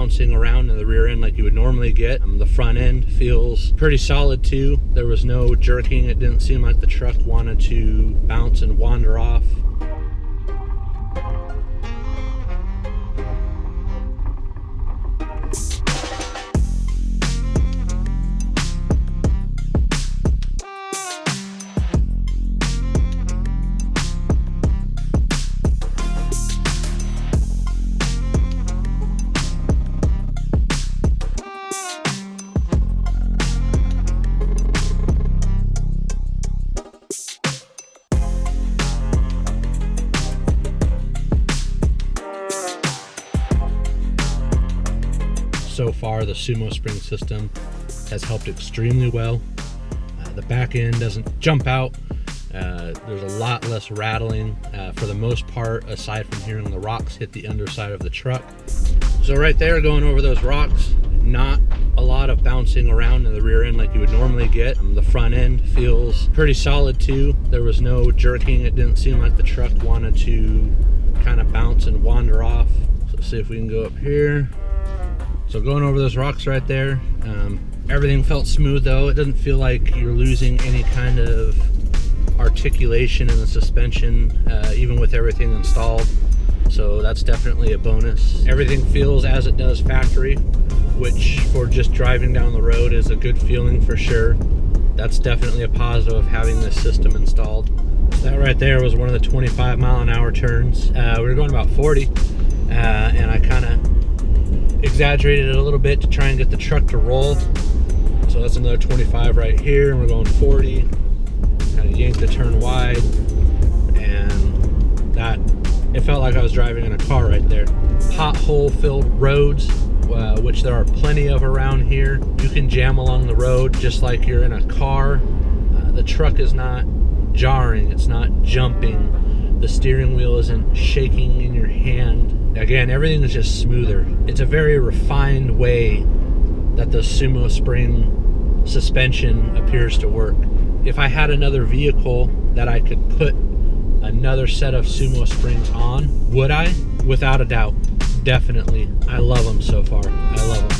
bouncing around in the rear end like you would normally get. The front end feels pretty solid too. There was no jerking. It didn't seem like the truck wanted to bounce and wander off. So far, the SumoSpring system has helped extremely well. The back end doesn't jump out. There's a lot less rattling for the most part, aside from hearing the rocks hit the underside of the truck. So right there, going over those rocks, not a lot of bouncing around in the rear end like you would normally get. The front end feels pretty solid too. There was no jerking. It didn't seem like the truck wanted to kind of bounce and wander off. So let's see if we can go up here. So going over those rocks right there, everything felt smooth though. It doesn't feel like you're losing any kind of articulation in the suspension, even with everything installed. So that's definitely a bonus. Everything feels as it does factory, which for just driving down the road is a good feeling for sure. That's definitely a positive of having this system installed. That right there was one of the 25-mile-an-hour turns. We were going about 40, and I kind of exaggerated it a little bit to try and get the truck to roll. So that's another 25 right here, and we're going 40. Kind of yanked the turn wide, and that, it felt like I was driving in a car right there. Pothole-filled roads, which there are plenty of around here. You can jam along the road just like you're in a car. The truck is not jarring, it's not jumping. The steering wheel isn't shaking in your hand. Again, everything is just smoother. It's a very refined way that the SumoSpring suspension appears to work. If I had another vehicle that I could put another set of SumoSprings on, would I? Without a doubt, definitely. I love them so far. I love them.